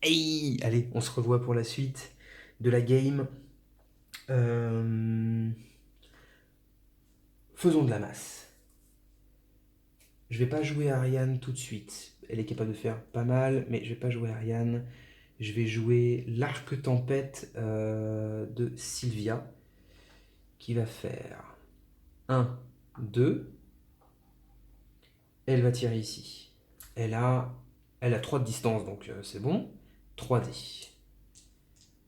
Hey, allez, on se revoit pour la suite de la game. Faisons de la masse. Je vais pas jouer Ariane tout de suite. Elle est capable de faire pas mal, mais je vais pas jouer Ariane. Je vais jouer l'Arc Tempête de Sylvia, qui va faire 1, 2. Elle va tirer ici. Elle a 3 de distance, donc c'est bon. 3D.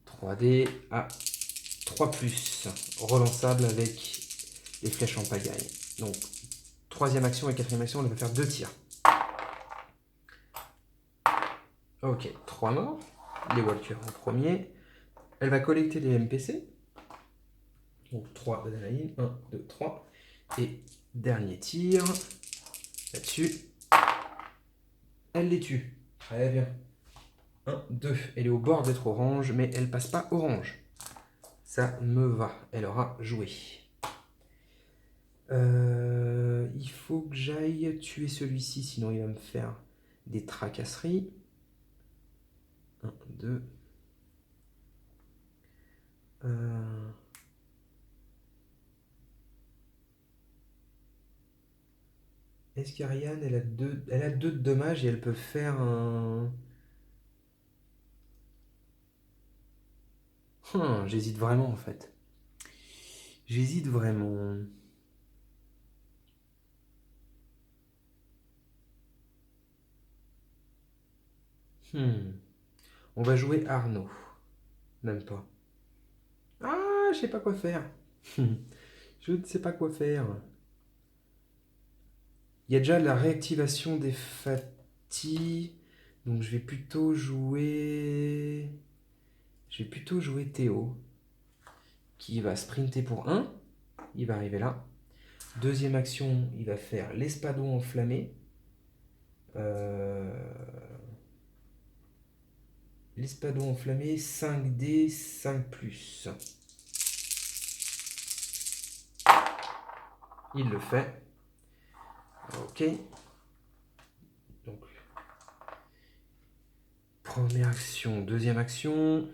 3D à 3 plus, relançable avec les flèches en pagaille. Donc, troisième action et quatrième action, elle va faire 2 tirs. Ok, 3 morts. Les walkers en premier. Elle va collecter les MPC. Donc 3 d'adrénaline. 1, 2, 3. Et dernier tir. Là-dessus. Elle les tue. Très bien. 1, 2. Elle est au bord d'être orange, mais elle passe pas orange. Ça me va. Elle aura joué. Il faut que j'aille tuer celui-ci, sinon il va me faire des tracasseries. 1, 2. Est-ce qu'Ariane, elle a 2 de dommages et elle peut faire un... J'hésite vraiment en fait. J'hésite vraiment. On va jouer Arnaud. Même pas. Ah, je sais pas quoi faire. Je ne sais pas quoi faire. Il y a déjà la réactivation des Fati. Donc je vais plutôt jouer... Je vais plutôt jouer Théo. Qui va sprinter pour 1. Il va arriver là. Deuxième action, il va faire l'espadon enflammé. L'espadon enflammé, 5D, 5+. Il le fait. Ok. Donc, première action, deuxième action.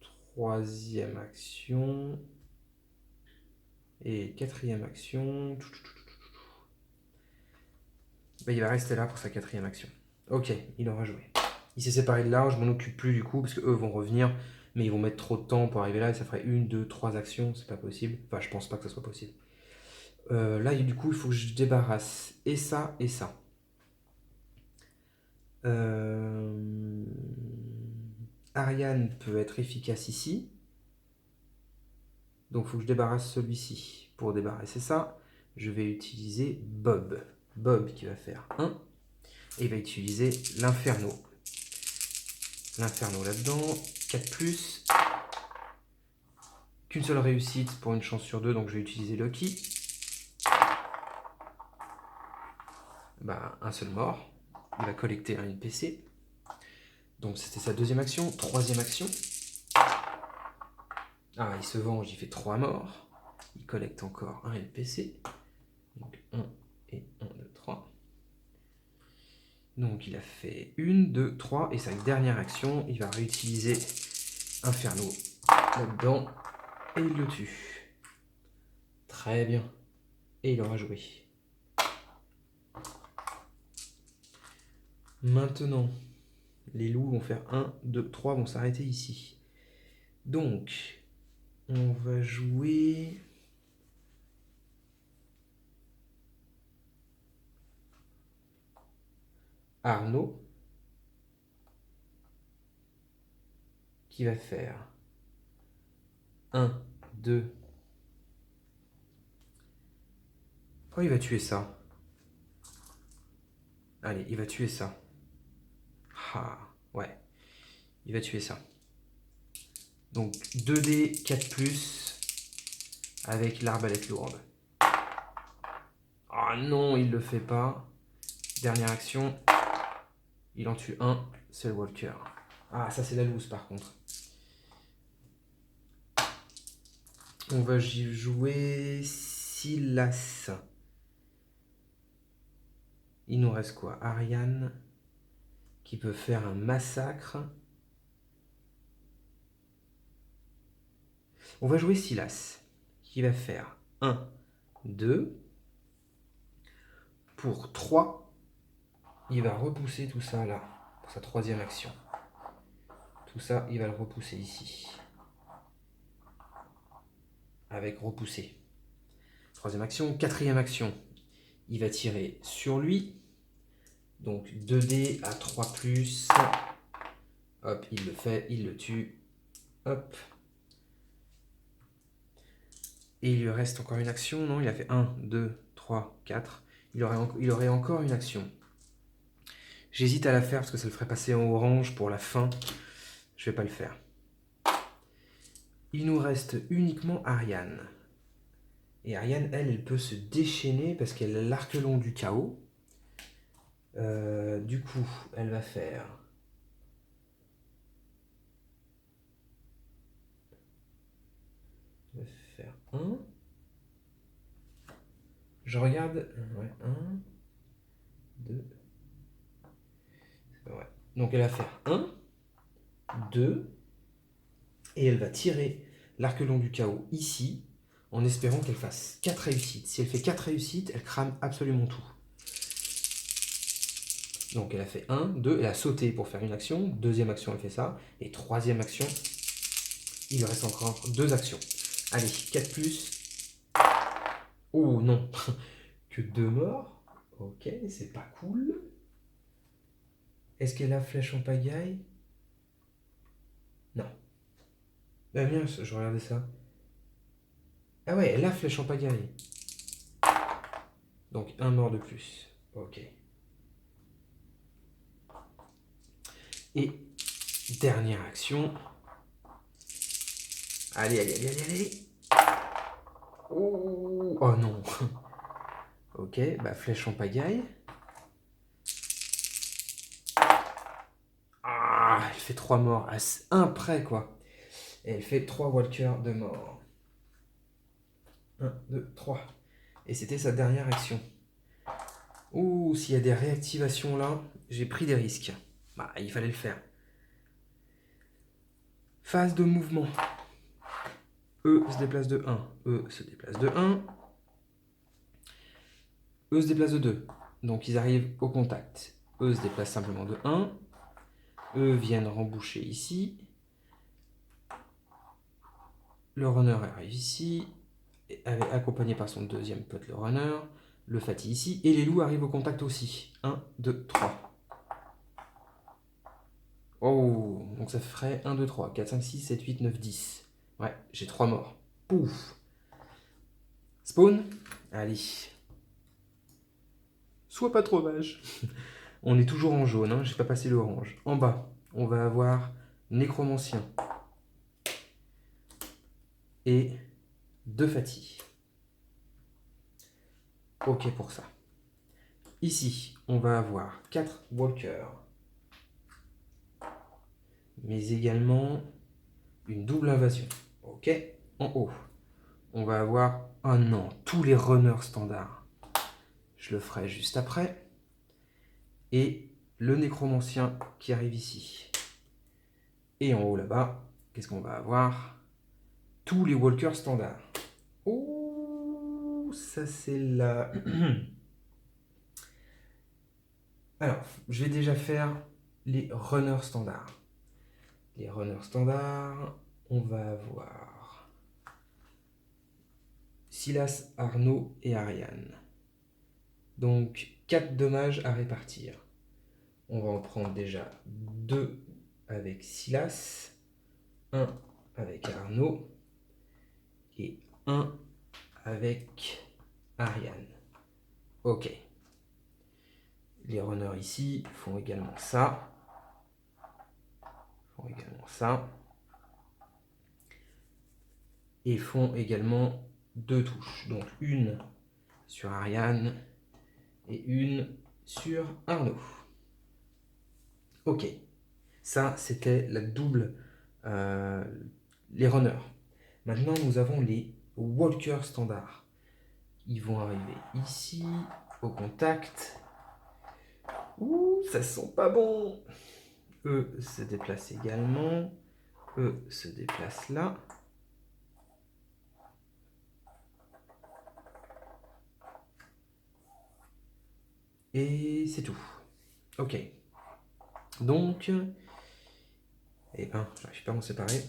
Troisième action. Et quatrième action. Bah, il va rester là pour sa quatrième action. Ok, il aura joué. Il s'est séparé de là, je m'en occupe plus du coup, parce qu'eux vont revenir, mais ils vont mettre trop de temps pour arriver là, et ça ferait 1, 2, 3 actions, c'est pas possible. Enfin, je pense pas que ça soit possible. Là, du coup, il faut que je débarrasse et ça et ça. Ariane peut être efficace ici. Donc il faut que je débarrasse celui-ci. Pour débarrasser ça, je vais utiliser Bob. Bob qui va faire 1. Et il va utiliser l'Inferno. L'Inferno là-dedans. 4+. Qu'une seule réussite pour une chance sur 2, donc je vais utiliser Lucky. Bah, un seul mort. Il va collecter un NPC. Donc c'était sa deuxième action. Troisième action. Ah, il se venge, il fait 3 morts. Il collecte encore un NPC. Donc 1 et 1, 2, 3. Donc il a fait 1, 2, 3. Et sa dernière action, il va réutiliser Inferno là-dedans. Et il le tue. Très bien. Et il aura joué. Maintenant, les loups vont faire 1, 2, 3, vont s'arrêter ici. Donc, on va jouer... Arnaud, qui va faire 1, 2... Oh, il va tuer ça. Allez, il va tuer ça. Ah, ouais. Il va tuer ça. Donc 2D, 4+, avec l'arbalète lourde. Ah non, il le fait pas. Dernière action. Il en tue un, c'est le walker. Ah, ça c'est la loose par contre. On va y jouer Silas. Il nous reste quoi? Ariane qui peut faire un massacre. On va jouer Silas qui va faire 1, 2. Pour 3, il va repousser tout ça là, pour sa troisième action. Tout ça, il va le repousser ici. Avec repousser. Troisième action. Quatrième action, il va tirer sur lui. Donc 2D à 3+. Hop, il le fait, il le tue. Hop. Et il lui reste encore une action, non? Il a fait 1, 2, 3, 4. Il aurait encore une action. J'hésite à la faire parce que ça le ferait passer en orange pour la fin. Je vais pas le faire. Il nous reste uniquement Ariane. Et Ariane, elle peut se déchaîner parce qu'elle a l'arc long du chaos. Du coup, elle va faire... Elle va faire 1. Je regarde... Ouais, 1, 2... Ouais. Donc elle va faire 1, 2... Et elle va tirer l'arc long du chaos ici, en espérant qu'elle fasse 4 réussites. Si elle fait 4 réussites, elle crame absolument tout. Donc elle a fait 1, 2, elle a sauté pour faire une action. Deuxième action, elle fait ça. Et troisième action, il lui reste encore 2 actions. Allez, 4+. Oh non, que 2 morts. Ok, c'est pas cool. Est-ce qu'elle a flèche en pagaille? Non. Ah mince, je regardais ça. Ah ouais, elle a flèche en pagaille. Donc un mort de plus. Ok. Et dernière action. Allez, allez, allez, allez, allez. Oh, oh non. Ok, bah flèche en pagaille. Ah, elle fait 3 morts. À 1 près, quoi. Et elle fait 3 walkers de mort. 1, 2, 3. Et c'était sa dernière action. Ouh, s'il y a des réactivations là, j'ai pris des risques. Bah, il fallait le faire. Phase de mouvement. E se déplace de 1. E se déplace de 1. E se déplace de 2. Donc ils arrivent au contact. E se déplace simplement de 1. E viennent remboucher ici. Le runner arrive ici, accompagné par son deuxième pote, le runner. Le Fatih ici. Et les loups arrivent au contact aussi. 1, 2, 3. Oh, donc ça ferait 1, 2, 3, 4, 5, 6, 7, 8, 9, 10. Ouais, j'ai 3 morts. Pouf. Spawn. Allez. Sois pas trop vache. On est toujours en jaune, hein, j'ai pas passé l'orange. En bas, on va avoir Nécromancien. Et 2 Fatih. Ok pour ça. Ici, on va avoir 4 Walkers. Mais également une double invasion. Ok. En haut, on va avoir... Oh non, tous les runners standards. Je le ferai juste après. Et le Nécromancien qui arrive ici. Et en haut là-bas, qu'est-ce qu'on va avoir? Tous les walkers standards. Oh, ça c'est là. Alors, je vais déjà faire les runners standards. Les runners standards, on va avoir Silas, Arnaud et Ariane. Donc, 4 dommages à répartir. On va en prendre déjà 2 avec Silas, 1 avec Arnaud et 1 avec Ariane. Ok. Les runners ici font également ça. Font également ça. Et font également 2 touches. Donc une sur Ariane et une sur Arnaud. Ok. Ça, c'était la double... les runners. Maintenant, nous avons les walkers standards. Ils vont arriver ici, au contact. Ouh, ça sent pas bon. Eux se déplacent également. Eux se déplacent là. Et c'est tout. Ok. Donc, eh ben, j'arrive pas à m'en séparer.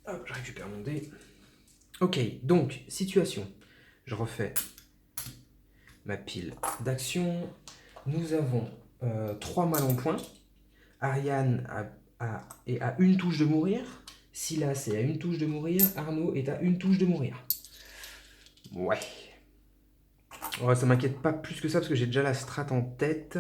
Hop, je récupère mon dé. Ok, donc, situation. Je refais ma pile d'action. Nous avons 3 mal en point. Ariane est à une touche de mourir. Silas est à une touche de mourir. Arnaud est à une touche de mourir. Ouais. Ouais, ça m'inquiète pas plus que ça parce que j'ai déjà la strat en tête.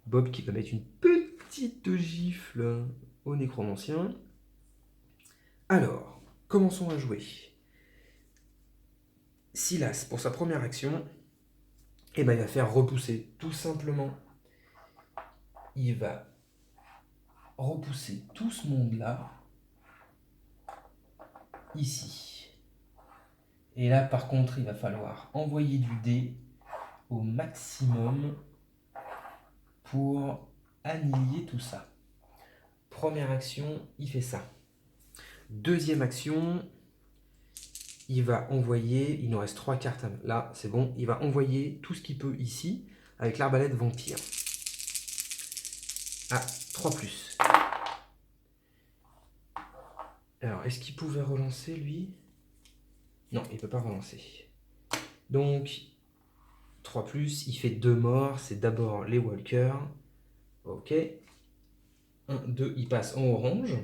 Bob qui va mettre une petite gifle au nécromancien. Alors, commençons à jouer. Silas, pour sa première action, il va faire repousser, tout simplement. Il va repousser tout ce monde-là, ici. Et là, par contre, il va falloir envoyer du dé au maximum pour annihiler tout ça. Première action, il fait ça. Deuxième action, il va envoyer, il nous reste 3 cartes, là c'est bon, il va envoyer tout ce qu'il peut ici, avec l'arbalète vampire. Ah, 3+. Alors, est-ce qu'il pouvait relancer, lui? Non, il ne peut pas relancer. Donc, 3+, il fait 2 morts, c'est d'abord les walkers. Ok. 1, 2, il passe en orange,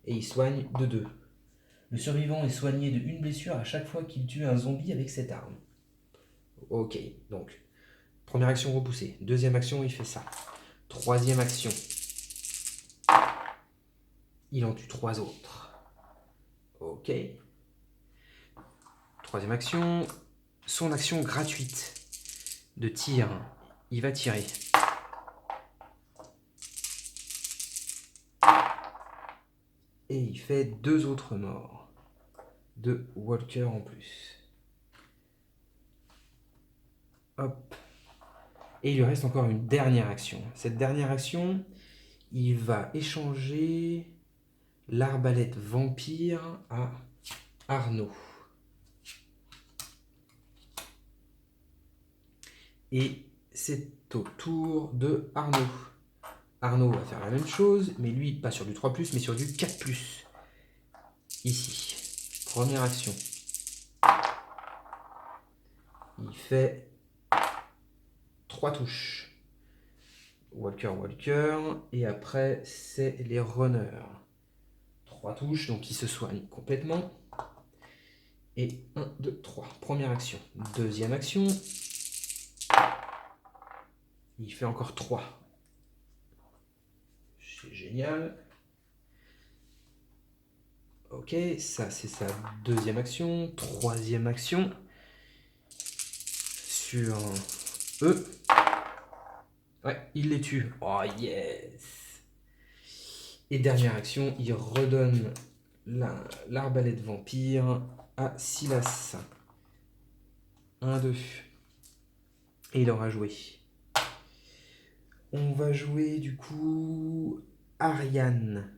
et il soigne de 2. Le survivant est soigné de 1 blessure à chaque fois qu'il tue un zombie avec cette arme. Ok, donc, première action repoussée. Deuxième action, il fait ça. Troisième action. Il en tue 3 autres. Ok. Troisième action. Son action gratuite de tir. Il va tirer. Et il fait 2 autres morts. 2 walkers en plus. Hop. Et il lui reste encore une dernière action. Cette dernière action, il va échanger l'arbalète vampire à Arnaud. Et c'est au tour de Arnaud. Arnaud va faire la même chose, mais lui, pas sur du 3+, mais sur du 4+. Ici. Première action. Il fait 3 touches. Walker, Walker. Et après, c'est les runners. 3 touches, donc il se soigne complètement. Et 1, 2, 3. Première action. Deuxième action. Il fait encore 3. C'est génial. Ok, ça c'est sa deuxième action. Troisième action. Sur eux. Ouais, il les tue. Oh yes. Et dernière action, il redonne l'arbalète vampire à Silas. 1, 2. Et il aura joué. On va jouer du coup Ariane,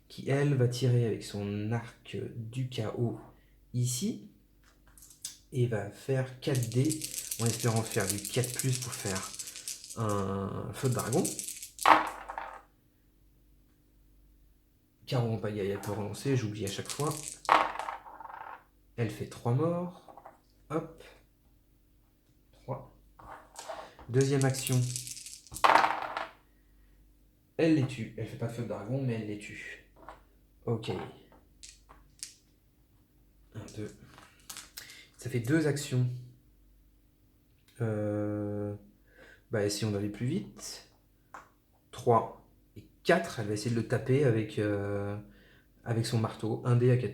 qui elle va tirer avec son arc du chaos ici. Et va faire 4 dés en espérant faire du 4+ pour faire un feu de dragon. Caro en pagaille, elle peut relancer, j'oublie à chaque fois. Elle fait 3 morts. Hop. 3. Deuxième action. Elle les tue. Elle fait pas de feu de dragon, mais elle les tue. Ok. 1, 2. Ça fait 2 actions. Essayons d'aller plus vite. 3 et 4. Elle va essayer de le taper avec son marteau. 1 dé à 4+.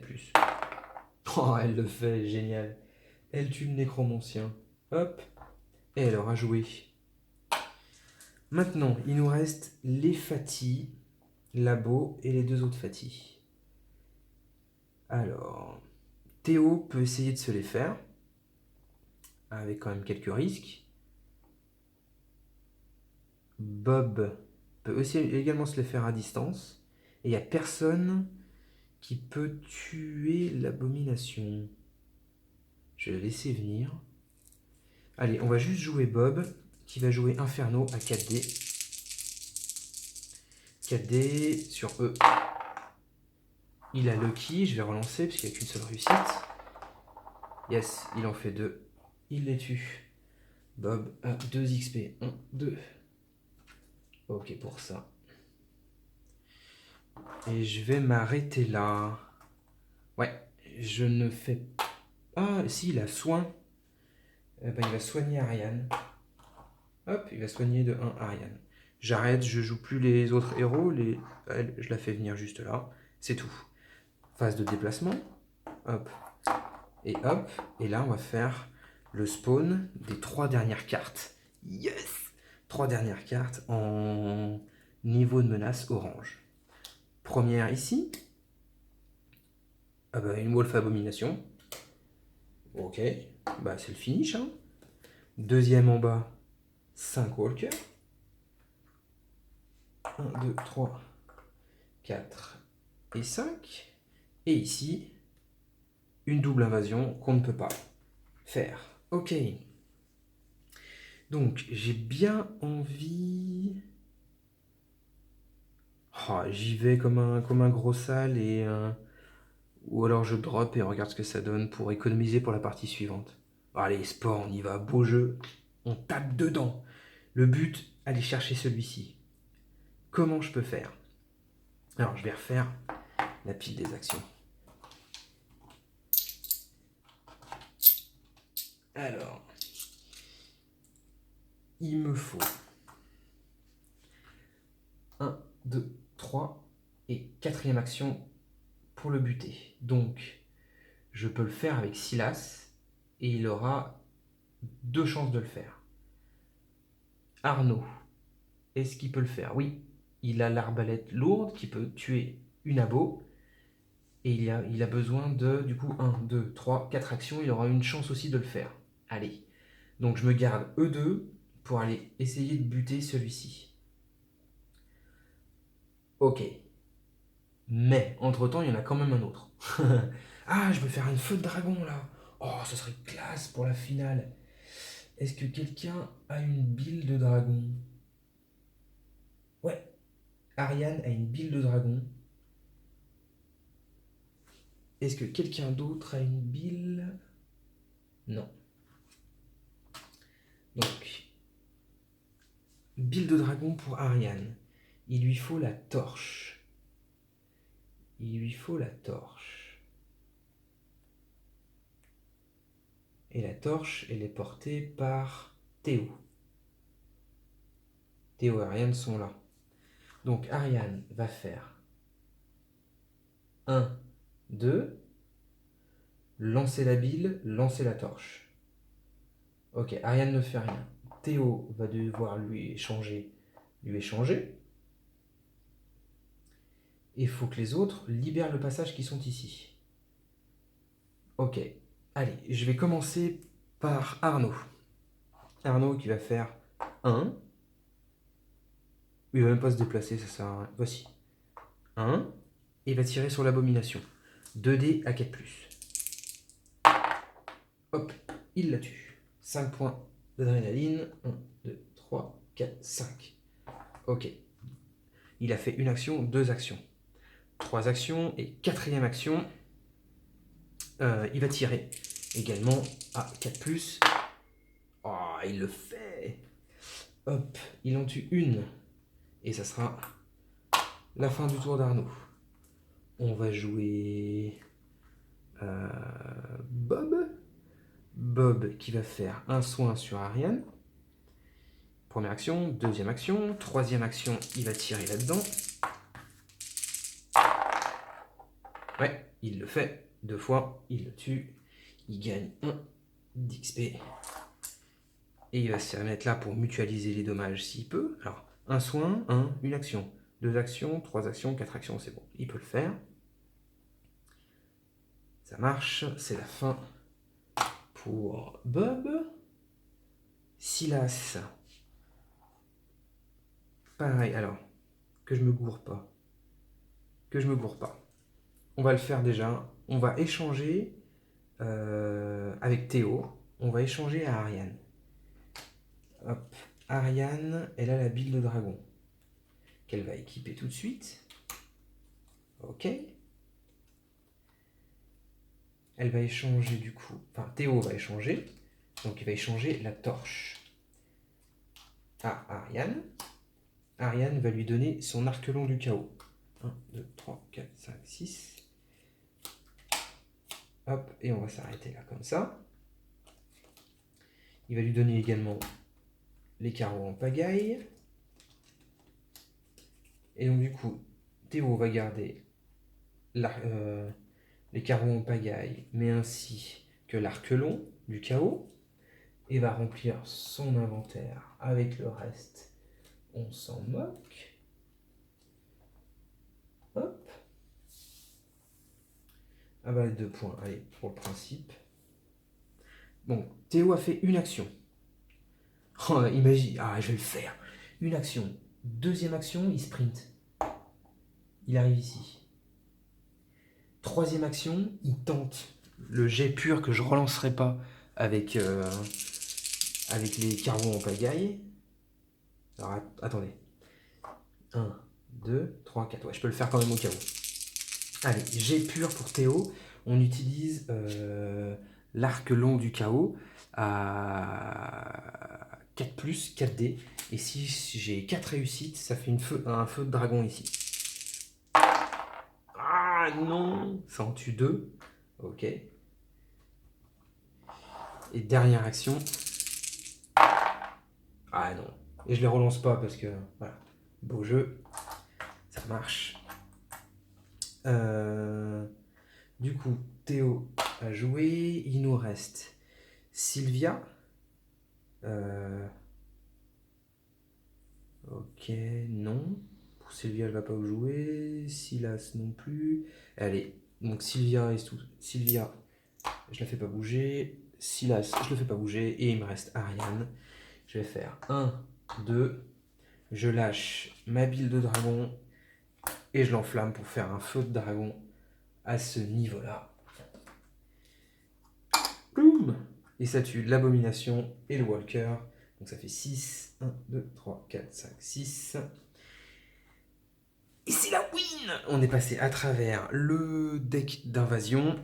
Oh, elle le fait, génial. Elle tue le nécromancien. Hop. Et elle aura joué. Maintenant, il nous reste les Fati, Labo et les 2 autres Fati. Alors, Théo peut essayer de se les faire, avec quand même quelques risques. Bob peut aussi également se les faire à distance. Et il n'y a personne qui peut tuer l'abomination. Je vais le laisser venir. Allez, on va juste jouer Bob, qui va jouer Inferno à 4D. 4D sur E. Il a Lucky, je vais relancer parce qu'il n'y a qu'une seule réussite. Yes, il en fait 2. Il les tue. Bob a 2 XP. 1, 2. Ok pour ça. Et je vais m'arrêter là. Ouais, je ne fais... Ah, si, il a soin. Il va soigner Ariane. Hop, il va soigner de 1 Ariane. J'arrête, je joue plus les autres héros. Elle, je la fais venir juste là. C'est tout. Phase de déplacement. Hop. Et hop. Et là, on va faire le spawn des 3 dernières cartes. Yes! 3 dernières cartes en niveau de menace orange. Première ici. Ah bah, une Wolf Abomination. Ok. Bah, c'est le finish. Hein. Deuxième en bas. 5 Walkers. 1, 2, 3, 4 et 5. Et ici, une double invasion qu'on ne peut pas faire. Ok. Donc, j'ai bien envie... Oh, j'y vais comme un gros sale et... Ou alors je drop et on regarde ce que ça donne pour économiser pour la partie suivante. Allez, sport, on y va. Beau jeu. On tape dedans. Le but, aller chercher celui-ci. Comment je peux faire? Alors, je vais refaire la pile des actions. Alors, il me faut 1, 2, 3 et 4e action pour le buter. Donc, je peux le faire avec Silas et il aura 2 chances de le faire. Arnaud, est-ce qu'il peut le faire? Oui, il a l'arbalète lourde qui peut tuer une abo. Et il a besoin de, du coup, 1, 2, 3, 4 actions. Il aura une chance aussi de le faire. Allez. Donc je me garde E2 pour aller essayer de buter celui-ci. Ok. Mais, entre-temps, il y en a quand même un autre. Ah, je peux faire un feu de dragon, là. Oh, ce serait classe pour la finale. Est-ce que quelqu'un a une bile de dragon? Ouais. Ariane a une bile de dragon. Est-ce que quelqu'un d'autre a une bile? Non. Donc, bile de dragon pour Ariane. Il lui faut la torche. Il lui faut la torche. Et la torche, elle est portée par Théo. Théo et Ariane sont là. Donc Ariane va faire 1, 2, lancer la bile, lancer la torche. Ok, Ariane ne fait rien. Théo va devoir lui échanger. Et il faut que les autres libèrent le passage qui sont ici. Ok, allez, je vais commencer par Arnaud. Arnaud qui va faire 1. Il va même pas se déplacer, ça sert à rien. Voici. 1. Et il va tirer sur l'abomination. 2D à 4+. Hop, il la tue. 5 points d'adrénaline. 1, 2, 3, 4, 5. Ok. Il a fait une action, 2 actions. 3 actions et 4e action. Il va tirer également à 4+. Oh, il le fait. Hop, il en tue une. Et ça sera la fin du tour d'Arnaud. On va jouer Bob. Bob qui va faire un soin sur Ariane. Première action, deuxième action, troisième action, il va tirer là-dedans. Ouais, il le fait 2 fois, il le tue. Il gagne 1 d'XP. Et il va se remettre là pour mutualiser les dommages s'il peut. Alors, un soin, une action. 2 actions, 3 actions, 4 actions, c'est bon. Il peut le faire. Ça marche, c'est la fin pour Bob. Silas. Pareil, alors, que je me gourre pas. Que je me gourre pas. On va le faire déjà. On va échanger avec Théo. On va échanger à Ariane. Hop. Ariane, elle a la bille de dragon. Qu'elle va équiper tout de suite. Ok. Elle va échanger du coup. Enfin, Théo va échanger. Donc il va échanger la torche à Ariane. Ariane va lui donner son arc-long du chaos. 1, 2, 3, 4, 5, 6. Hop, et on va s'arrêter là comme ça. Il va lui donner également les carreaux en pagaille. Et donc du coup, Théo va garder les carreaux en pagaille, mais ainsi que l'arc-long du chaos, et va remplir son inventaire avec le reste. On s'en moque. Hop. Ah bah 2 points, allez, pour le principe. Bon, Théo a fait une action. Oh, imagine, ah je vais le faire. Une action. Deuxième action, il sprint. Il arrive ici. Troisième action, il tente le jet pur que je relancerai pas avec, avec les carreaux en pagaille. Alors attendez. 1, 2, 3, 4. Ouais, je peux le faire quand même au cas où. Allez, jet pur pour Théo. On utilise l'arc long du chaos à 4+, 4D. Et si j'ai 4 réussites, ça fait un feu de dragon ici. Ah non, ça en tue 2. Ok. Et dernière action. Ah non. Et je les relance pas parce que, voilà, beau jeu. Ça marche. Du coup, Théo a joué. Il nous reste Sylvia. Ok, non. Pour Sylvia, elle va pas jouer. Silas non plus. Allez, donc Sylvia et tout. Sylvia, je la fais pas bouger. Silas, je le fais pas bouger. Et il me reste Ariane. Je vais faire 1, 2. Je lâche ma bille de dragon. Et je l'enflamme pour faire un feu de dragon à ce niveau-là. Boum! Et ça tue l'abomination et le walker. Donc ça fait 6. 1, 2, 3, 4, 5, 6. Et c'est la win! On est passé à travers le deck d'invasion.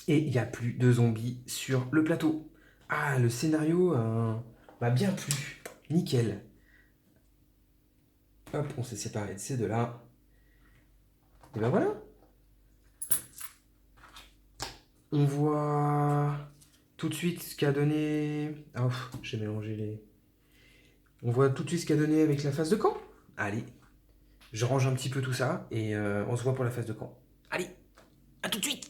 Et il n'y a plus de zombies sur le plateau. Ah, le scénario m'a bien plu. Nickel. Hop, on s'est séparé de ces deux-là. Et ben voilà. On voit tout de suite ce qu'a donné... Ah, j'ai mélangé les... On voit tout de suite ce qu'a donné avec la phase de camp. Allez, je range un petit peu tout ça et on se voit pour la phase de camp. Allez, à tout de suite!